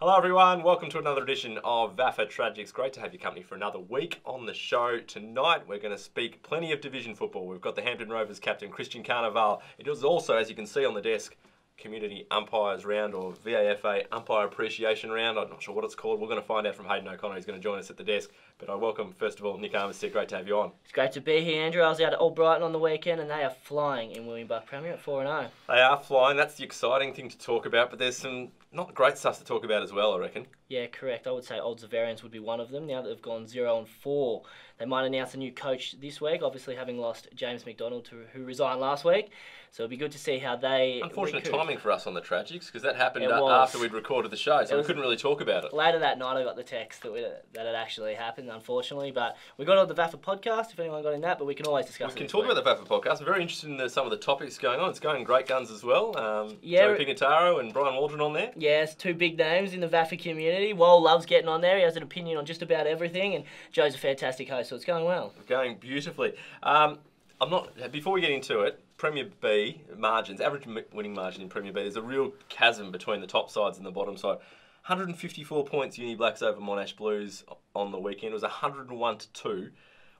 Hello everyone, welcome to another edition of VAFA Tragics. Great to have your company for another week on the show. Tonight we're going to speak plenty of division football. We've got the Hampton Rovers captain Christian Carnival. It is also, as you can see on the desk, Community Umpires Round or VAFA Umpire Appreciation Round. I'm not sure what it's called. We're going to find out from Hayden O'Connor, who's going to join us at the desk. But I welcome, first of all, Nick Armistead. Great to have you on. It's great to be here, Andrew. I was out at Old Brighton on the weekend and they are flying in William Buck Premier at 4-0. They are flying. That's the exciting thing to talk about. But there's some not great stuff to talk about as well, I reckon. Yeah, correct. I would say Old Zavarians would be one of them. Now that they've gone 0-4, they might announce a new coach this week, obviously having lost James McDonald, who resigned last week. So it'll be good to see how they Unfortunate timing for us on the Tragics, because that happened after we'd recorded the show, so we couldn't really talk about it. Later that night I got the text that it actually happened, unfortunately. But we got on the VAFA podcast, if anyone got in that, but we can always discuss it. We can talk about the VAFA podcast. I'm very interested in some of the topics going on. It's going great guns as well. Yeah, Joe Pignataro and Brian Waldron on there. Yes, two big names in the VAFA community. Wal loves getting on there. He has an opinion on just about everything, and Joe's a fantastic host, so it's going well. Going beautifully. Before we get into it, Premier B margins, average winning margin in Premier B, there's a real chasm between the top sides and the bottom side. 154 points Uni Blacks over Monash Blues on the weekend. It was 101-2.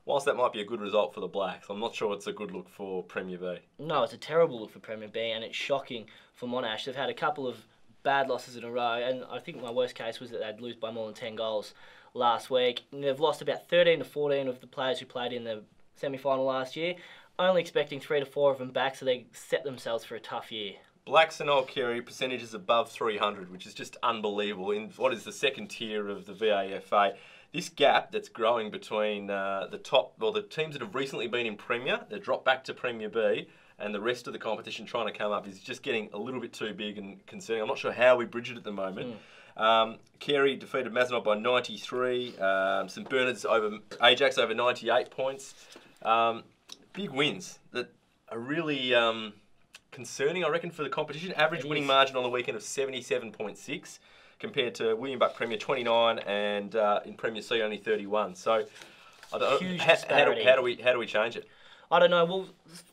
Whilst that might be a good result for the Blacks, I'm not sure it's a good look for Premier B. No, it's a terrible look for Premier B, and it's shocking for Monash. They've had a couple of bad losses in a row, and I think my worst case was that they'd lose by more than 10 goals last week. And they've lost about 13 to 14 of the players who played in the semi-final last year, only expecting 3 to 4 of them back, so they set themselves for a tough year. Blacks and Old Kerry percentages above 300, which is just unbelievable in what is the second tier of the VAFA. This gap that's growing between the teams that have recently been in Premier, that dropped back to Premier B, and the rest of the competition trying to come up is just getting a little bit too big and concerning. I'm not sure how we bridge it at the moment. Kerry defeated Mazenod by 93. St Bernard's over Ajax over 98 points. Big wins that are really concerning, I reckon, for the competition. Average winning margin on the weekend of 77.6 compared to William Buck Premier 29 and in Premier C only 31. So I don't know, how do we change it? I don't know. Well,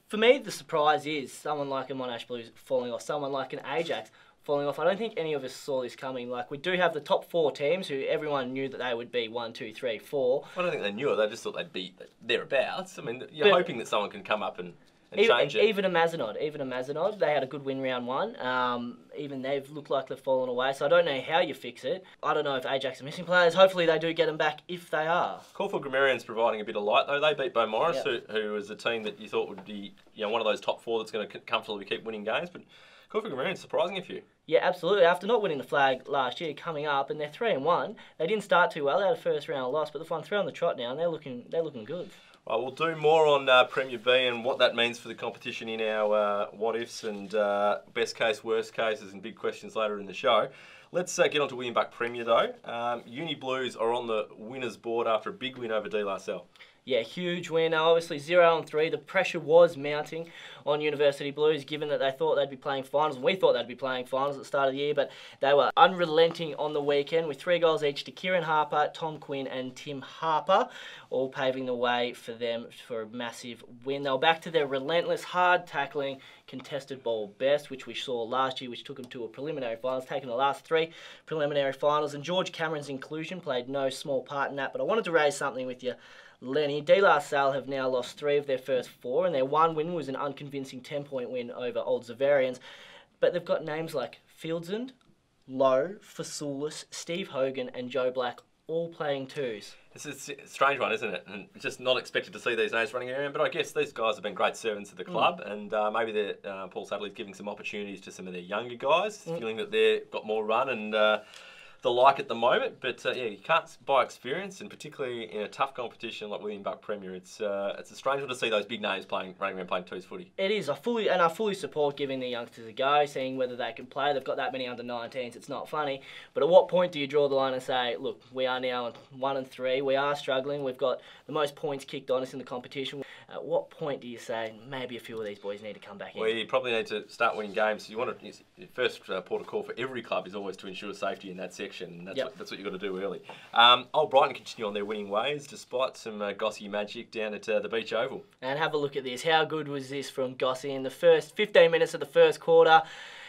for me, the surprise is someone like a Monash Blues falling off, someone like an Ajax falling off. I don't think any of us saw this coming. Like, we do have the top 4 teams who everyone knew that they would be 1, 2, 3, 4. I don't think they knew it. They just thought they'd be thereabouts. I mean, you're hoping that someone can come up and change it. Even a Mazenod, they had a good win round 1. Even they've looked like they've fallen away. So I don't know how you fix it. I don't know if Ajax are missing players. Hopefully they do get them back if they are. Caulfield Grammarians providing a bit of light though. They beat Beaumaris, who was a team that you thought would be one of those top 4 that's going to comfortably keep winning games. But Caulfield Grammarians surprising a few. Yeah, absolutely. After not winning the flag last year, coming up, and they're 3-1. They didn't start too well. They had a first round loss, but they've won 3 on the trot now, and they're looking good. Well, we'll do more on Premier B and what that means for the competition in our what-ifs and best case, worst cases and big questions later in the show. Let's get on to William Buck Premier, though. Uni Blues are on the winners' board after a big win over De La Salle. Yeah, huge win. Now, obviously 0-3. The pressure was mounting on University Blues, given that they thought they'd be playing finals, and we thought they'd be playing finals at the start of the year, but they were unrelenting on the weekend with 3 goals each to Kieran Harper, Tom Quinn and Tim Harper, all paving the way for them for a massive win. They were back to their relentless, hard-tackling, contested ball best, which we saw last year, which took them to a preliminary finals, taking the last 3 preliminary finals, and George Cameron's inclusion played no small part in that. But I wanted to raise something with you, Lenny. De La Salle have now lost 3 of their first 4, and their one win was an unconvincing 10-point win over Old Zavarians. But they've got names like Fieldsend, Lowe, Fasoulis, Steve Hogan and Joe Black all playing 2s. It's a strange one, isn't it? And just not expected to see these names running around. But I guess these guys have been great servants of the club, and maybe Paul Sadley's giving some opportunities to some of their younger guys, feeling that they've got more run and the like at the moment. But yeah, you can't buy experience, and particularly in a tough competition like William Buck Premier, it's a strange one to see those big names running around playing 2s footy. It is. I fully support giving the youngsters a go, seeing whether they can play. They've got that many under-19s. It's not funny. But at what point do you draw the line and say, look, we are now 1-3. We are struggling. We've got the most points kicked on us in the competition. At what point do you say maybe a few of these boys need to come back in? Well, you probably need to start winning games. You want to first port of call for every club is always to ensure safety in that section. And that's what you've got to do early. Old Brighton continue on their winning ways despite some Gossy magic down at the Beach Oval. And have a look at this. How good was this from Gossy in the first 15 minutes of the first quarter?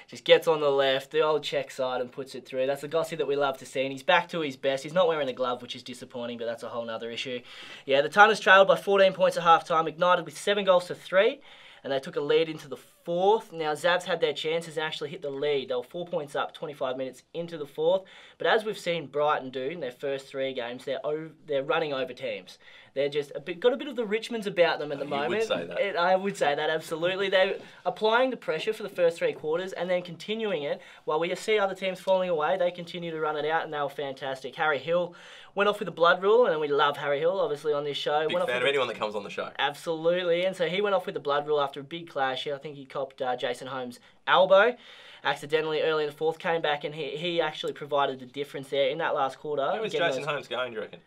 just gets on the left, the old check side, and puts it through. That's the Gossie that we love to see, and he's back to his best. He's not wearing a glove, which is disappointing, but that's a whole other issue. Yeah, the Tunners trailed by 14 points at half-time, Ignited with 7 goals to 3, and they took a lead into the fourth. Now, Zavs had their chances and actually hit the lead. They were 4 points up 25 minutes into the fourth. But as we've seen Brighton do in their first 3 games, they're running over teams. They're just got a bit of the Richmonds about them at the moment. You would say that. I would say that, absolutely. They're applying the pressure for the first 3 quarters and then continuing it. While we see other teams falling away, they continue to run it out, and they were fantastic. Harry Hill went off with a blood rule, and we love Harry Hill, obviously, on this show. Big fan of anyone that comes on the show. Absolutely, and so he went off with the blood rule after a big clash. I think he copped Jason Holmes' elbow accidentally early in the fourth, came back, and he actually provided the difference there in that last quarter. How is Jason Holmes going, do you reckon?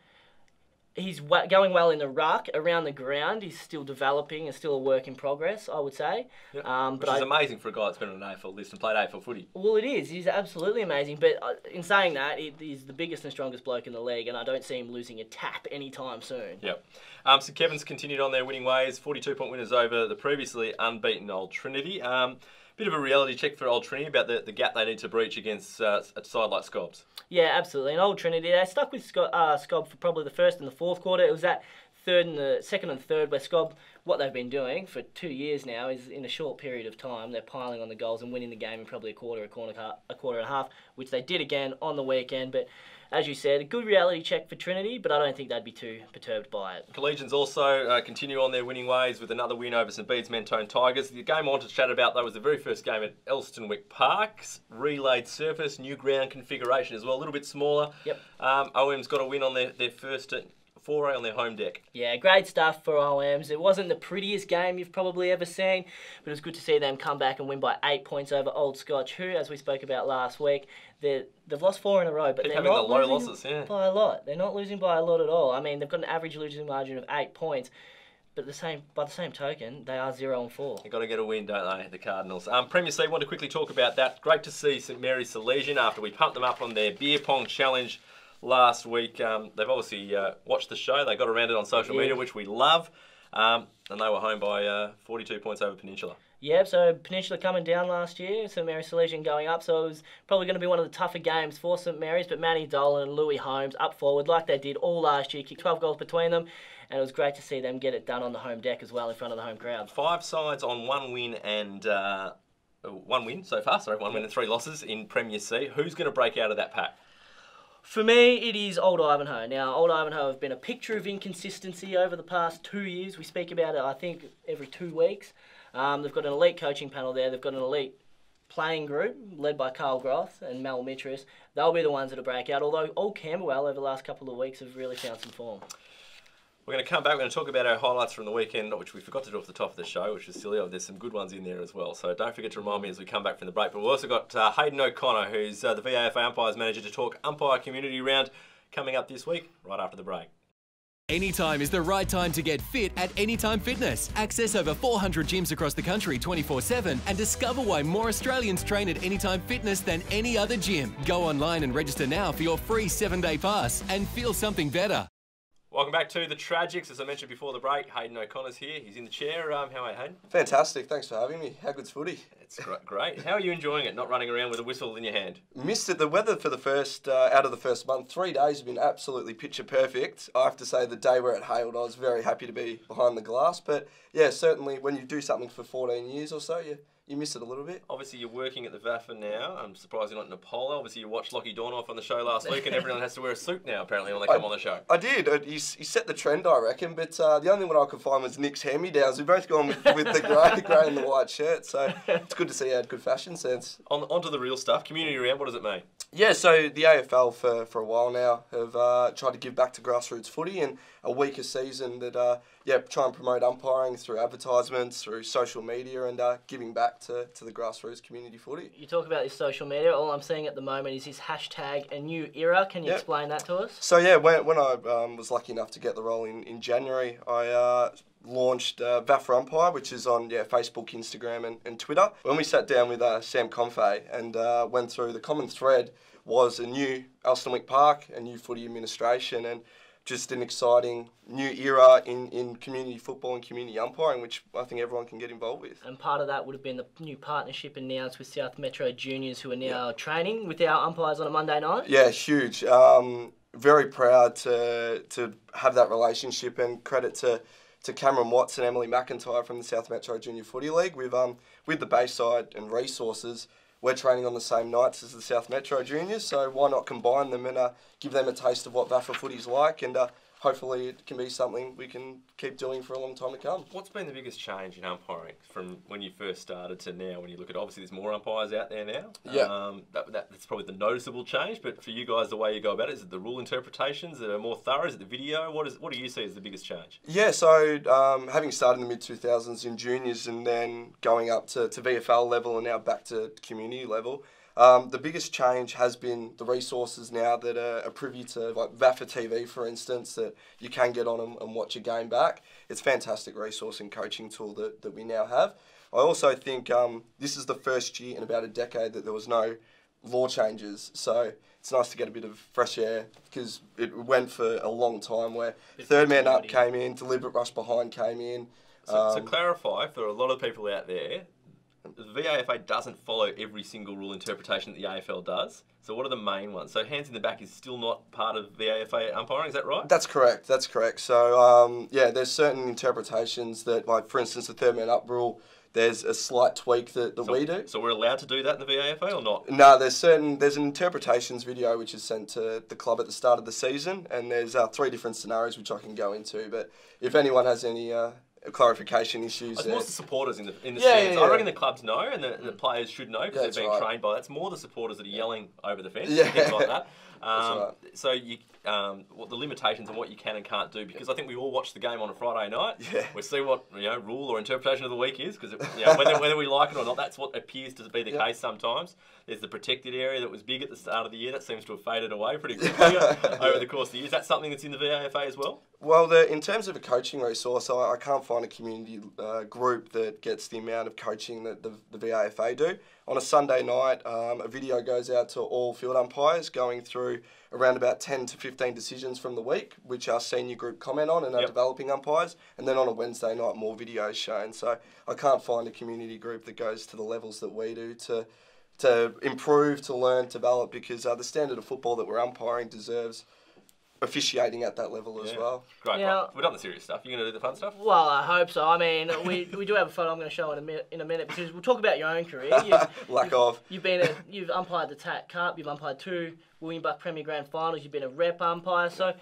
He's going well in the ruck, around the ground. He's still developing and still a work in progress, I would say. Yep. Which is amazing for a guy that's been on an AFL list and played AFL footy. Well, it is. He's absolutely amazing. But in saying that, he's the biggest and strongest bloke in the league, and I don't see him losing a tap anytime soon. Yep. So Kevin's continued on their winning ways. 42-point winners over the previously unbeaten Old Trinity. Bit of a reality check for Old Trinity about the gap they need to breach against a side like Scobbs. Yeah, absolutely. And Old Trinity, they stuck with Scobb for probably the first and the fourth quarter. It was that second and third where Scobb, what they've been doing for 2 years now is in a short period of time, they're piling on the goals and winning the game in probably a quarter and a half, which they did again on the weekend. But as you said, a good reality check for Trinity, but I don't think they'd be too perturbed by it. Collegians also continue on their winning ways with another win over St Bede's Mentone Tigers. The game I wanted to chat about, though, was the very first game at Elstonwick Park. Relayed surface, new ground configuration as well, a little bit smaller. Yep. OM's got a win on their first foray on their home deck. Yeah, great stuff for OMs. It wasn't the prettiest game you've probably ever seen, but it was good to see them come back and win by 8 points over Old Scotch, who, as we spoke about last week, they've lost 4 in a row, but they're not losing by a lot. They're not losing by a lot at all. I mean, they've got an average losing margin of 8 points, but by the same token, they are 0-4. They've got to get a win, don't they, the Cardinals? Premier C, want to quickly talk about that. Great to see St Mary's Salesian after we pumped them up on their beer pong challenge last week. They've obviously watched the show. They got around it on social media, which we love. And they were home by 42 points over Peninsula. Yeah, so Peninsula coming down last year, St Mary's Salesian going up, so it was probably going to be one of the tougher games for St Mary's, but Manny Dolan and Louis Holmes up forward like they did all last year, kicked 12 goals between them, and it was great to see them get it done on the home deck as well in front of the home crowd. 5 sides on 1 win and 1 win so far, 1 win and 3 losses in Premier C. Who's going to break out of that pack? For me, it is Old Ivanhoe. Now, Old Ivanhoe have been a picture of inconsistency over the past 2 years. We speak about it, I think, every 2 weeks. They've got an elite coaching panel there. They've got an elite playing group led by Carl Groth and Mel Mitras. They'll be the ones that'll break out, although Old Camberwell over the last couple of weeks have really found some form. We're going to come back. We're going to talk about our highlights from the weekend, which we forgot to do off the top of the show, which is silly. Oh, there's some good ones in there as well. So don't forget to remind me as we come back from the break. But we've also got Hayden O'Connor, who's the VAFA Umpires Manager, to talk umpire community round coming up this week, right after the break. Anytime is the right time to get fit at Anytime Fitness. Access over 400 gyms across the country 24/7 and discover why more Australians train at Anytime Fitness than any other gym. Go online and register now for your free 7-day pass and feel something better. Welcome back to the Tragics. As I mentioned before the break, Hayden O'Connor's here. He's in the chair. How are you, Hayden? Fantastic. Thanks for having me. How good's footy? It's great. How are you enjoying it, not running around with a whistle in your hand? Missed it. The weather for the first, out of the first month, 3 days have been absolutely picture perfect. I have to say the day where it hailed, I was very happy to be behind the glass. But yeah, certainly when you do something for 14 years or so, you miss it a little bit. Obviously, you're working at the VAFA now. I'm surprised you're not in a polo. Obviously, you watched Lockie Dornoff on the show last week, and everyone has to wear a suit now, apparently, when they come on the show. I did. He set the trend, I reckon, but the only one I could find was Nick's hand-me-downs. We've both gone with the grey and the white shirt, so it's good to see he had good fashion sense. On to the real stuff. Community round, what does it mean? Yeah, so the AFL for a while now have tried to give back to grassroots footy, and a weaker season that try and promote umpiring through advertisements, through social media, and giving back to the grassroots community footy. You talk about this social media. All I'm seeing at the moment is this hashtag a new era. Can you explain that to us? So yeah, when I was lucky enough to get the role in January, I launched VAFA Umpire, which is on Facebook, Instagram and Twitter. When we sat down with Sam Confe and went through, the common thread was a new Elstonwick Park, a new footy administration, and just an exciting new era in community football and community umpiring, which I think everyone can get involved with. And part of that would have been the new partnership announced with South Metro Juniors, who are now training with our umpires on a Monday night. Yeah, huge. Very proud to have that relationship, and credit to Cameron Watts and Emily McIntyre from the South Metro Junior Footy League. With the Bayside and resources, we're training on the same nights as the South Metro Juniors, so why not combine them and give them a taste of what VAFA footy's like, and hopefully it can be something we can keep doing for a long time to come. What's been the biggest change in umpiring from when you first started to now? When you look at, obviously there's more umpires out there now. Yeah. That's probably the noticeable change, but for you guys, the way you go about it, is it the rule interpretations that are more thorough? Is it the video? What do you see as the biggest change? Yeah, so having started in the mid-2000s in juniors and then going up to VFL level and now back to community level, the biggest change has been the resources now that are privy to, like VAFA TV, for instance, that you can get on and watch a game back. It's a fantastic resource and coaching tool that we now have. I also think this is the first year in about a decade that there was no law changes, so it's nice to get a bit of fresh air, because it went for a long time where third man up came in, deliberate rush behind came in. So clarify for a lot of people out there, the VAFA doesn't follow every single rule interpretation that the AFL does. So what are the main ones? So hands in the back is still not part of VAFA umpiring, is that right? That's correct, that's correct. So, yeah, there's certain interpretations that, like, for instance, the third man up rule, there's a slight tweak that we do. So we're allowed to do that in the VAFA or not? No, there's an interpretations video which is sent to the club at the start of the season, and there's 3 different scenarios which I can go into, but if anyone has any clarification issues. It's more the supporters in the stands. I reckon the clubs know, and the players should know, because they're being trained by. It's more the supporters that are yelling over the fence, and things like that. So you, what the limitations on what you can and can't do, because I think we all watch the game on a Friday night. Yeah. We see what rule or interpretation of the week is, because whether we like it or not, that's what appears to be the case sometimes. There's the protected area that was big at the start of the year that seems to have faded away pretty quickly over the course of the year. Is that something that's in the VAFA as well? Well, in terms of a coaching resource, I can't find a community group that gets the amount of coaching that the VAFA do. On a Sunday night, a video goes out to all field umpires going through around about 10 to 15 decisions from the week, which our senior group comment on and our developing umpires. And then on a Wednesday night, more videos shown. So I can't find a community group that goes to the levels that we do to improve, to learn, develop, because the standard of football that we're umpiring deserves officiating at that level as well. Great, right. We've done the serious stuff. You're going to do the fun stuff? Well, I hope so. I mean, we do have a photo I'm going to show in a minute, because we'll talk about your own career. You've umpired the TAC Cup, you've umpired 2 William Buck Premier Grand Finals, you've been a rep umpire. So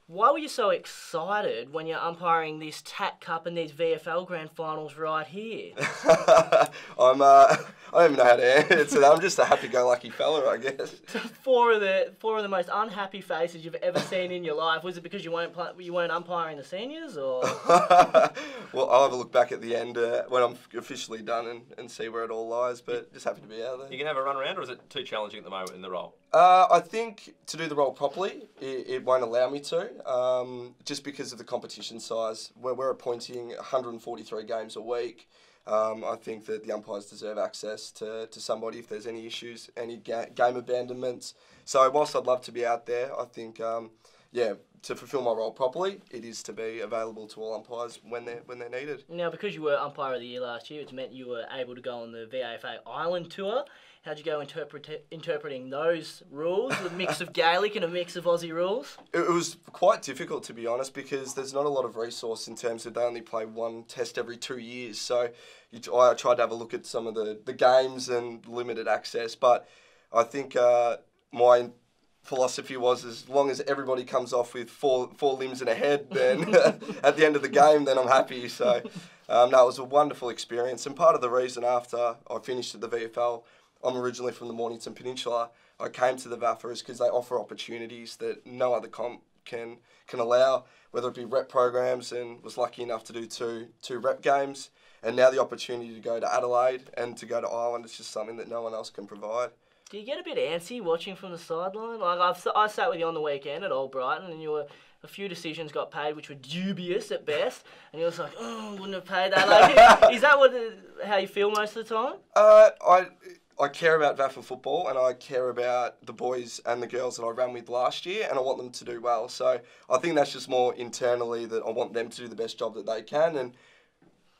why were you so excited when you're umpiring this TAC Cup and these VFL Grand Finals right here? I don't even know how to answer that. I'm just a happy-go-lucky fella, I guess. Four of the most unhappy faces you've ever seen in your life. Was it because you weren't umpiring the seniors, or? Well, I'll have a look back at the end when I'm officially done and see where it all lies. But just happy to be out there. You can have a run around, or is it too challenging at the moment in the role? I think to do the role properly, it won't allow me to, just because of the competition size. We're appointing 143 games a week. I think that the umpires deserve access to somebody if there's any issues, any game abandonments. So whilst I'd love to be out there, I think, to fulfil my role properly, it is to be available to all umpires when they're needed. Now, because you were Umpire of the Year last year, it's meant you were able to go on the VAFA Island Tour. How'd you go interpreting those rules, a mix of Gaelic and a mix of Aussie rules? It was quite difficult, to be honest, because there's not a lot of resource in terms of they only play 1 test every 2 years. So I tried to have a look at some of the games and limited access. But I think my philosophy was, as long as everybody comes off with four limbs and a head, then at the end of the game, then I'm happy. So no, it was a wonderful experience. And part of the reason after I finished at the VFL, I'm originally from the Mornington Peninsula, I came to the VAFA is because they offer opportunities that no other comp can allow, whether it be rep programs, and was lucky enough to do two rep games. And now the opportunity to go to Adelaide and to go to Ireland is just something that no one else can provide. Do you get a bit antsy watching from the sideline? Like I sat with you on the weekend at Old Brighton, and a few decisions got paid which were dubious at best, and you was like, oh, wouldn't have paid that. Like, is that how you feel most of the time? I care about VAFA football, and I care about the boys and the girls that I ran with last year, and I want them to do well. So I think that's just more internally that I want them to do the best job that they can. And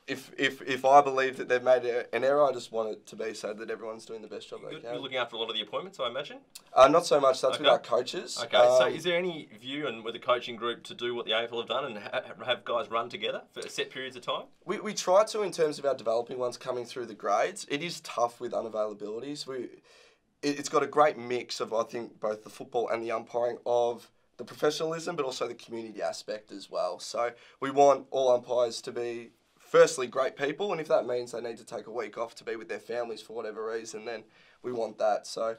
if I believe that they've made an error, I just want it to be so that everyone's doing the best job they can. You're looking after a lot of the appointments, I imagine? Not so much. That's with our coaches. Okay, so is there any view and with the coaching group to do what the AFL have done and have guys run together for set periods of time? We try to in terms of our developing ones coming through the grades. It is tough with unavailabilities. It's got a great mix of, I think, both the football and the umpiring of the professionalism, but also the community aspect as well. So we want all umpires to be, firstly, great people, and if that means they need to take a week off to be with their families for whatever reason, then we want that. So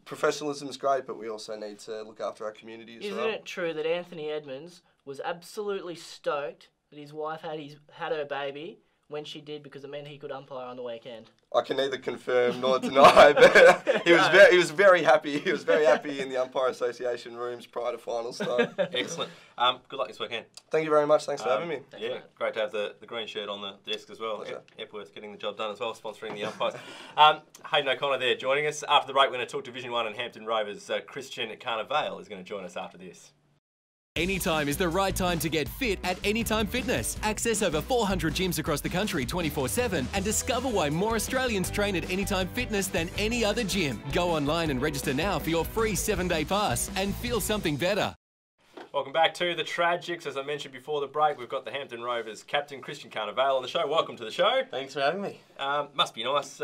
professionalism is great, but we also need to look after our community as well. Isn't it true that Anthony Edmonds was absolutely stoked that his wife had her baby when she did, because it meant he could umpire on the weekend? I can neither confirm nor deny, but he was very happy. He was very happy in the Umpire Association rooms prior to finals time. Excellent. Good luck this weekend. Thank you very much. Thanks for having me. Thanks, yeah, mate. Great to have the green shirt on the desk as well. Epworth getting the job done as well, sponsoring the umpires. Hayden O'Connor there joining us. After the break, we're going to talk Division 1 and Hampton Rovers. Christian Carnevale is going to join us after this. Anytime is the right time to get fit at Anytime Fitness. Access over 400 gyms across the country 24/7 and discover why more Australians train at Anytime Fitness than any other gym. Go online and register now for your free 7-day pass and feel something better. Welcome back to the Tragics. As I mentioned before the break, we've got the Hampton Rovers captain Christian Carnevale on the show. Welcome to the show. Thanks for having me. Must be nice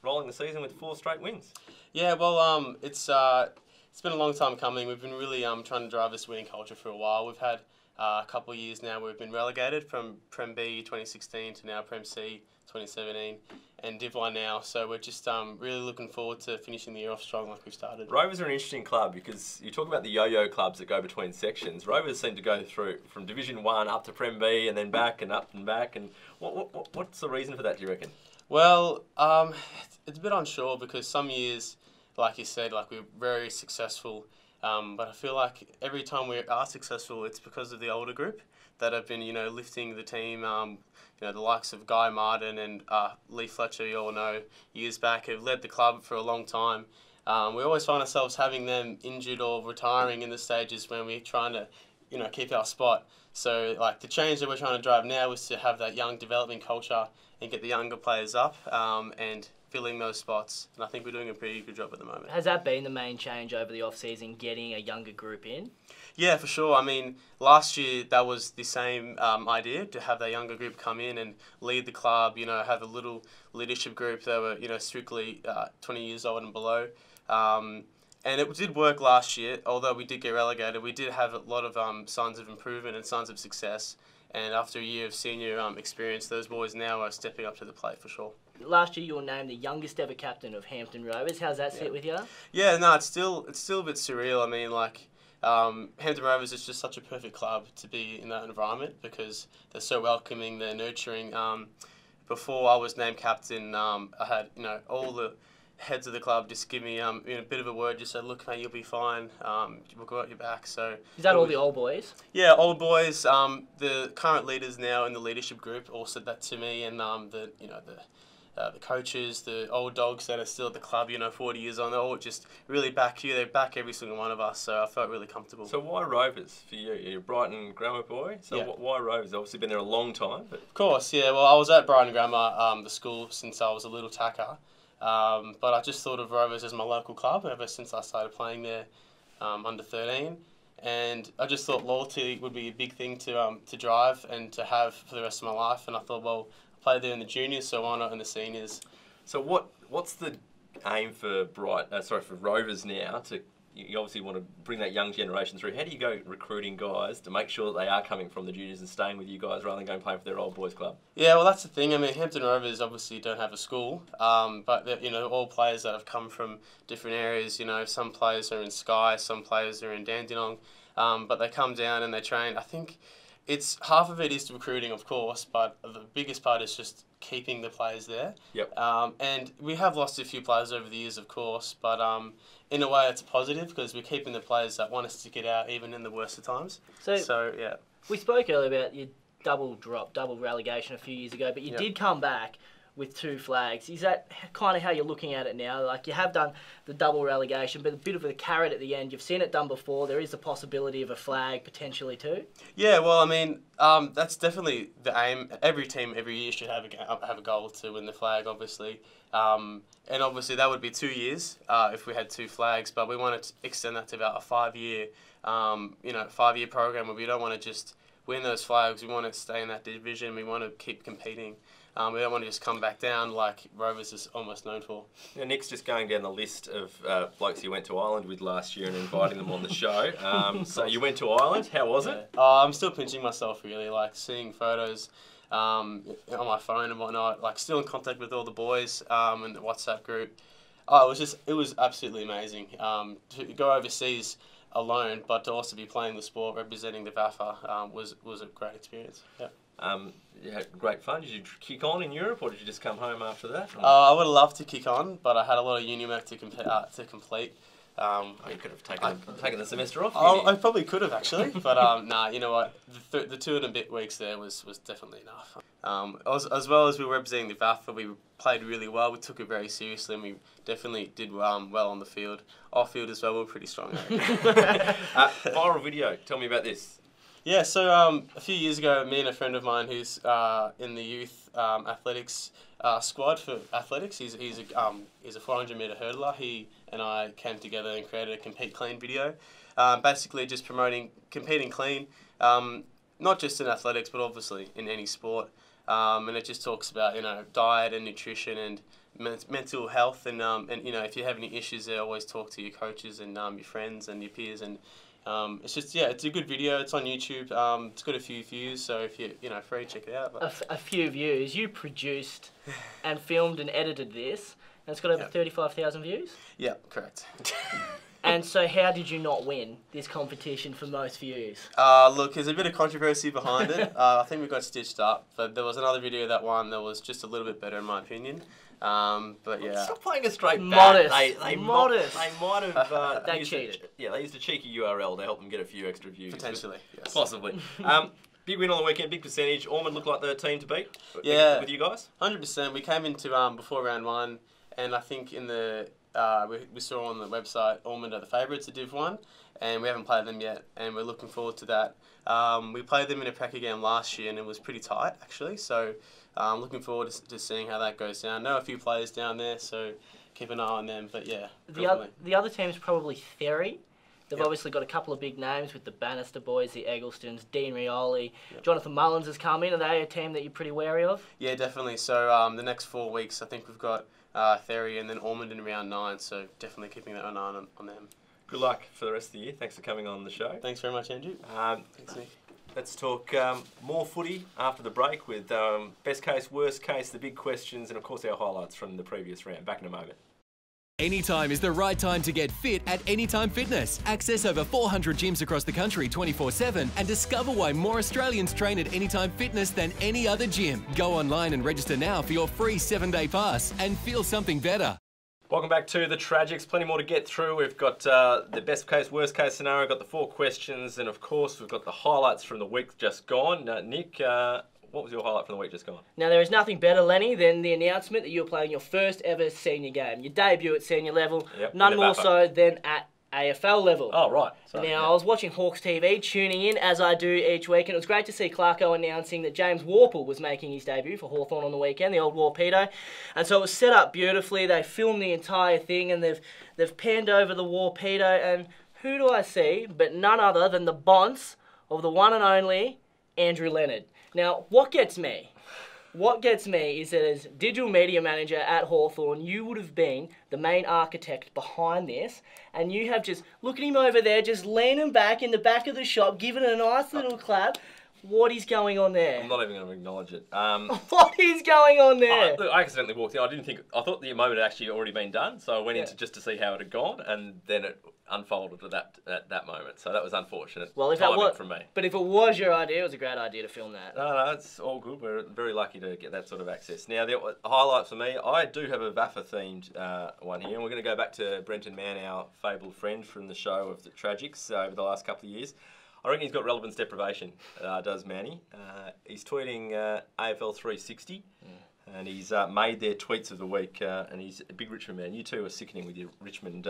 rolling the season with 4 straight wins. Yeah, well, it's been a long time coming. We've been really trying to drive this winning culture for a while. We've had a couple of years now where we've been relegated from Prem B 2016 to now Prem C 2017 and Div 1 now. So we're just really looking forward to finishing the year off strong like we've started. Rovers are an interesting club because you talk about the yo-yo clubs that go between sections. Rovers seem to go through from Division 1 up to Prem B and then back and up and back. And what's the reason for that, do you reckon? Well, it's a bit unsure because some years, like you said, like we're very successful, but I feel like every time we are successful, it's because of the older group that have been, lifting the team. The likes of Guy Martin and Lee Fletcher, you all know, years back, have led the club for a long time. We always find ourselves having them injured or retiring in the stages when we're trying to, keep our spot. So, like, the change that we're trying to drive now is to have that young development culture and get the younger players up and filling those spots, and I think we're doing a pretty good job at the moment. Has that been the main change over the off-season, getting a younger group in? Yeah, for sure. I mean, last year that was the same idea, to have that younger group come in and lead the club, have a little leadership group that were, strictly 20 years old and below. And it did work last year, although we did get relegated. We did have a lot of signs of improvement and signs of success. And after a year of senior experience, those boys now are stepping up to the plate for sure. Last year you were named the youngest ever captain of Hampton Rovers. How's that sit with you? Yeah, no, it's still a bit surreal. I mean, like, Hampton Rovers is just such a perfect club to be in that environment because they're so welcoming, they're nurturing. Before I was named captain, I had, all the heads of the club just give me a bit of a word, just said, look, mate, you'll be fine, we'll go at your back. So is that all the old boys? Yeah, old boys. The current leaders now in the leadership group all said that to me, and the coaches, the old dogs that are still at the club, 40 years on, they all just really back you. They back every single one of us, so I felt really comfortable. So why Rovers for you? You're a Brighton grammar boy, so why Rovers? Obviously been there a long time. But... Of course, yeah. Well, I was at Brighton Grammar, the school, since I was a little tacker. But I just thought of Rovers as my local club ever since I started playing there under 13. And I just thought loyalty would be a big thing to drive and to have for the rest of my life. And I thought, well, I played there in the juniors, so why not in the seniors? So what's the aim for Rovers now? You obviously want to bring that young generation through. How do you go recruiting guys to make sure that they are coming from the juniors and staying with you guys rather than going playing for their old boys club? Yeah, well, that's the thing. I mean, Hampton Rovers obviously don't have a school, but all players that have come from different areas. Some players are in Skye, some players are in Dandenong, but they come down and they train. I think it's half of it is recruiting, of course, but the biggest part is just keeping the players there. Yep. And we have lost a few players over the years, of course, but in a way it's positive because we're keeping the players that want to stick it out even in the worst of times. So yeah. We spoke earlier about your double relegation a few years ago, but you did come back. with 2 flags. Is that kind of how you're looking at it now? Like, you have done the double relegation, but a bit of a carrot at the end. You've seen it done before. There is the possibility of a flag potentially too. Yeah, well, I mean, that's definitely the aim. Every team every year should have a goal to win the flag, obviously. And obviously that would be 2 years if we had 2 flags, but we want to extend that to about a 5-year, 5-year program where we don't want to just win those flags. We want to stay in that division. We want to keep competing. We don't want to just come back down like Rovers is almost known for. Now, Nick's just going down the list of blokes you went to Ireland with last year and inviting them on the show. So you went to Ireland. How was it? I'm still pinching myself, really, like seeing photos on my phone and whatnot, like still in contact with all the boys in the WhatsApp group. It was absolutely amazing to go overseas alone, but to also be playing the sport, representing the VAFA was a great experience. Yeah. You had great fun. Did you kick on in Europe, or did you just come home after that? I would have loved to kick on, but I had a lot of uni work to complete. You could have taken the semester off. I probably could have actually, but nah. You know what? The 2 and a bit weeks there was definitely enough. As well as we were representing the VAFA, we played really well. We took it very seriously, and we definitely did well on the field. Off field as well, we were pretty strong. Viral video. Tell me about this. Yeah, so a few years ago, me and a friend of mine who's in the youth athletics squad for athletics, he's a 400-metre hurdler. He and I came together and created a Compete Clean video, basically just promoting competing clean, not just in athletics, but obviously in any sport. And it just talks about diet and nutrition and mental health, and if you have any issues there, always talk to your coaches and your friends and your peers. And it's a good video. It's on YouTube. It's got a few views, so if you're free, check it out. A few views. You produced and filmed and edited this, and it's got over 35,000 views? Yeah, correct. And so how did you not win this competition for most views? Look, there's a bit of controversy behind it. I think we got stitched up, but there was another video that won that was just a little bit better in my opinion. But yeah. Stop playing a straight modest. bat. They might have. They cheated. They used a cheeky URL to help them get a few extra views. Potentially, yes. Possibly. Big win on the weekend, big percentage. Ormond looked like the team to beat. Yeah. With you guys. 100%. We came into before round 1, and I think in the we saw on the website Ormond are the favourites at Div 1, and we haven't played them yet, and we're looking forward to that. We played them in a Packer game last year, and it was pretty tight actually. So I'm looking forward to seeing how that goes down. I know a few players down there, so keep an eye on them. But yeah, the other team's probably Ferry. They've obviously got a couple of big names with the Bannister boys, the Egglestons, Dean Rioli. Jonathan Mullins has come in. Are they a team that you're pretty wary of? Yeah, definitely. So the next 4 weeks, I think we've got Ferry and then Ormond in round 9. So definitely keeping an eye on them. Good luck for the rest of the year. Thanks for coming on the show. Thanks very much, Andrew. Thanks, Nick. Let's talk more footy after the break with best case, worst case, the big questions, and of course our highlights from the previous round. Back in a moment. Anytime is the right time to get fit at Anytime Fitness. Access over 400 gyms across the country 24/7 and discover why more Australians train at Anytime Fitness than any other gym. Go online and register now for your free 7-day pass and feel something better. Welcome back to the Tragics. Plenty more to get through. We've got the best case, worst case scenario. We've got the 4 questions, and of course we've got the highlights from the week just gone. Nick, what was your highlight from the week just gone? Now, there is nothing better, Lenny, than the announcement that you're playing your first ever senior game. Your debut at senior level, none more so than at AFL level. Oh, right. Sorry, I was watching Hawks TV, tuning in as I do each week, and it was great to see Clarko announcing that James Warple was making his debut for Hawthorn on the weekend, the old Warpedo. And so it was set up beautifully. They filmed the entire thing, and they've panned over the Warpedo, and who do I see but none other than the bonce of the one and only Andrew Leonard. Now, what gets me is that as digital media manager at Hawthorn, you would have been the main architect behind this, and you have just, look at him over there, just leaning back in the back of the shop, giving it a nice little clap. What is going on there? I'm not even going to acknowledge it. What is going on there? Look, I accidentally walked in. I thought the moment had actually already been done, so I went in just to see how it had gone, and then it unfolded at that moment. So that was unfortunate. Well, if timing that was from me. But if it was your idea, it was a great idea to film that. No, it's all good. We're very lucky to get that sort of access. Now, the highlight for me, I do have a VAFA-themed one here, and we're going to go back to Brenton Mann, our fabled friend from the show of the Tragics over the last couple of years. I reckon he's got relevance deprivation, does Manny. He's tweeting AFL 360. And he's made their tweets of the week, and he's a big Richmond man. You two are sickening with your Richmond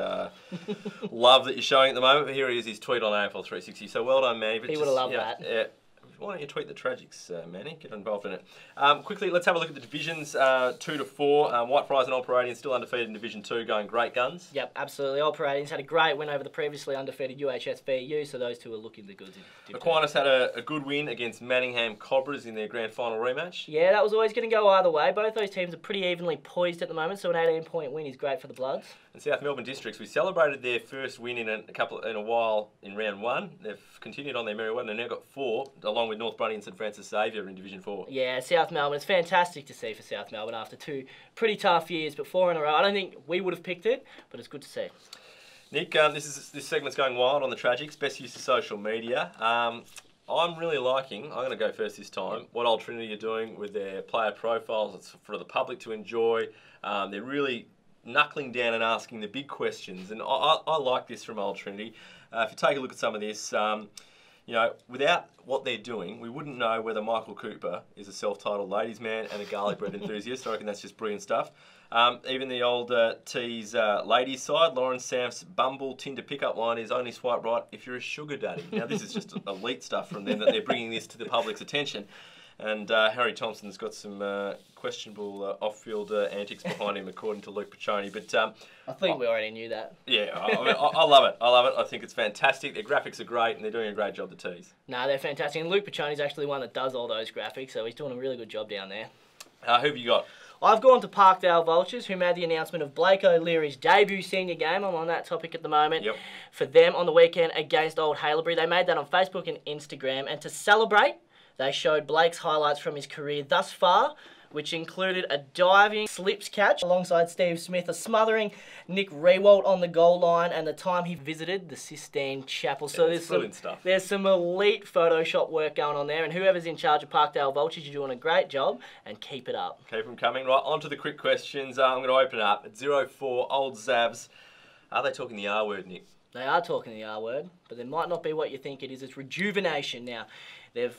love that you're showing at the moment. But here he is, his tweet on AFL 360. So well done, Manny. But He would have loved that. Yeah. Why don't you tweet the Tragics, Manny? Get involved in it. Quickly, let's have a look at the divisions, 2 to 4. Whitefriars and Old Paradians still undefeated in Division 2, going great guns. Yep, absolutely. Old Paradians had a great win over the previously undefeated UHS VU, so those two are looking the goods. Aquinas had a good win against Manningham Cobras in their grand final rematch. Yeah, that was always going to go either way. Both those teams are pretty evenly poised at the moment, so an 18-point win is great for the Bloods. And South Melbourne Districts, we celebrated their first win in a while in round 1. They've continued on their merry way and they've now got 4, along with North Brunny and St Francis Xavier in Division 4. Yeah, South Melbourne. It's fantastic to see for South Melbourne after 2 pretty tough years, but 4 in a row. I don't think we would have picked it, but it's good to see. Nick, this segment's going wild on the Tragics. Best use of social media. I'm really liking, I'm going to go first this time, what Old Trinity are doing with their player profiles. It's for the public to enjoy. They're really knuckling down and asking the big questions, and I like this from Old Trinity. If you take a look at some of this, you know, without what they're doing, we wouldn't know whether Michael Cooper is a self-titled ladies' man and a garlic bread enthusiast. I reckon that's just brilliant stuff. Even the old T's ladies' side, Lauren Sam's Bumble Tinder pickup line is only swipe right if you're a sugar daddy. Now, this is just elite stuff from them that they're bringing this to the public's attention. And Harry Thompson's got some questionable off-field antics behind him, according to Luke Piccioni. But I think we already knew that. Yeah, I love it. I love it. I think it's fantastic. Their graphics are great, and they're doing a great job, the T's. No, they're fantastic. And Luke Piccioni's actually the one that does all those graphics, so he's doing a really good job down there. Who have you got? I've gone to Parkdale Vultures, who made the announcement of Blake O'Leary's debut senior game. I'm on that topic at the moment. Yep. For them on the weekend against Old Haileybury. They made that on Facebook and Instagram. And to celebrate, they showed Blake's highlights from his career thus far, which included a diving slips catch alongside Steve Smith, a smothering Nick Rewalt on the goal line, and the time he visited the Sistine Chapel. So there's some elite Photoshop work going on there, and whoever's in charge of Parkdale Vultures, you're doing a great job, and keep it up. Keep them coming. Right, on to the quick questions. I'm going to open it up. At 04, Old Zabs. Are they talking the R word, Nick? They are talking the R word, but it might not be what you think it is. It's rejuvenation now. They've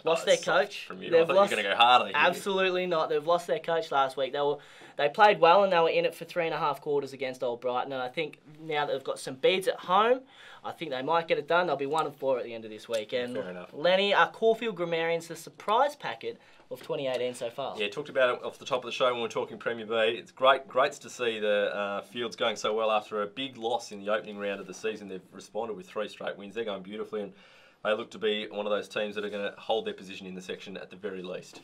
lost their coach. From you. I thought you were going to go harder here. Absolutely not. They've lost their coach last week. They played well and they were in it for 3.5 quarters against Old Brighton. And I think now that they've got some beads at home, I think they might get it done. They'll be 1-4 at the end of this weekend. Fair enough. Lenny, are Caulfield Grammarians the surprise packet of 2018 so far? Yeah, talked about it off the top of the show when we were talking Premier B. It's great to see the Fields going so well after a big loss in the opening round of the season. They've responded with 3 straight wins. They're going beautifully, and they look to be one of those teams that are going to hold their position in the section at the very least.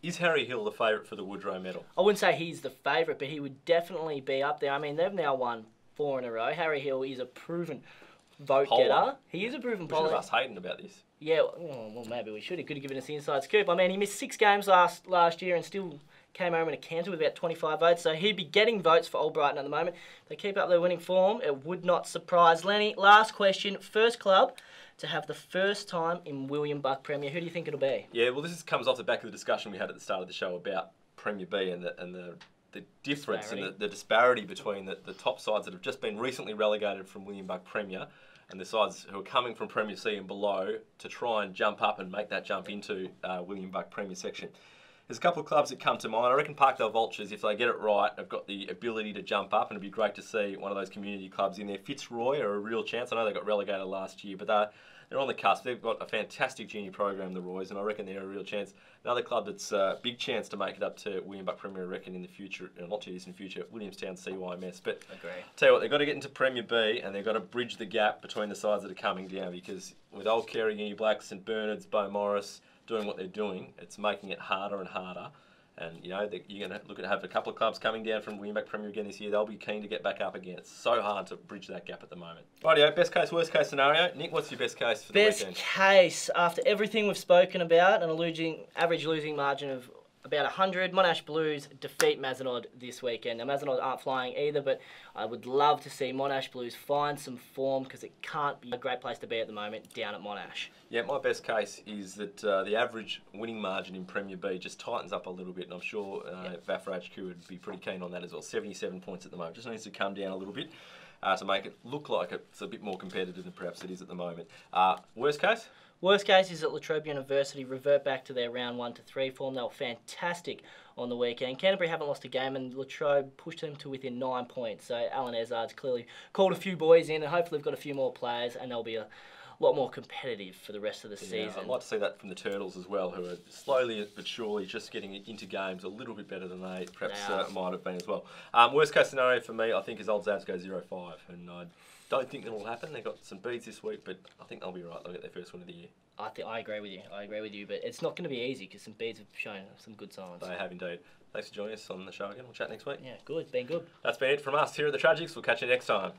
Is Harry Hill the favourite for the Woodrow medal? I wouldn't say he's the favourite, but he would definitely be up there. I mean, they've now won 4 in a row. Harry Hill is a proven vote getter. He is a proven poller. We should have asked Hayden about this. Yeah, well, maybe we should. He could have given us the inside scoop. I mean, he missed 6 games last year and still came home in a canter with about 25 votes, so he'd be getting votes for Old Brighton at the moment. If they keep up their winning form, it would not surprise. Lenny, last question. First club to have the first time in William Buck Premier. Who do you think it'll be? Yeah, well, this comes off the back of the discussion we had at the start of the show about Premier B and the difference and the disparity between the top sides that have just been recently relegated from William Buck Premier and the sides who are coming from Premier C and below to try and jump up and make that jump into William Buck Premier section. There's a couple of clubs that come to mind. I reckon Parkdale Vultures, if they get it right, have got the ability to jump up, and it'd be great to see one of those community clubs in there. Fitzroy are a real chance. I know they got relegated last year, but they're on the cusp. They've got a fantastic junior program, the Roys, and I reckon they're a real chance. Another club that's a big chance to make it up to William Buck Premier, I reckon, in the future, not too distant future, Williamstown CYMS. But agree. Tell you what, they've got to get into Premier B, and they've got to bridge the gap between the sides that are coming down, because with Old Kerry, Uni Black, St Bernard's, Beau Morris doing what they're doing, it's making it harder and harder. And, you know, you're going to look at have a couple of clubs coming down from William Buck Premier again this year. They'll be keen to get back up again. It's so hard to bridge that gap at the moment. Rightio, best case, worst case scenario. Nick, what's your best case for the weekend? Best case, after everything we've spoken about, an average losing margin of about 100, Monash Blues defeat Mazenod this weekend. Now, Mazenod aren't flying either, but I would love to see Monash Blues find some form, because it can't be a great place to be at the moment down at Monash. Yeah, my best case is that the average winning margin in Premier B just tightens up a little bit, and I'm sure VAFA HQ would be pretty keen on that as well. 77 points at the moment. Just needs to come down a little bit to make it look like it's a bit more competitive than perhaps it is at the moment. Worst case? Worst case is that La Trobe University revert back to their round 1 to 3 form. They were fantastic on the weekend. Canterbury haven't lost a game, and La Trobe pushed them to within 9 points. So Alan Ezard's clearly called a few boys in, and hopefully they've got a few more players, and they'll be a lot more competitive for the rest of the season. I'd like to see that from the Turtles as well, who are slowly but surely just getting into games a little bit better than they perhaps might have been as well. Worst case scenario for me, I think, is Old Zabs go 0-5, and I don't think that'll happen. They've got some beads this week, but I think they'll be right. They'll get their first win of the year. I agree with you. But it's not going to be easy because some beads have shown some good signs. They have indeed. Thanks for joining us on the show again. We'll chat next week. Yeah, good. Been good. That's been it from us here at the Tragics. We'll catch you next time.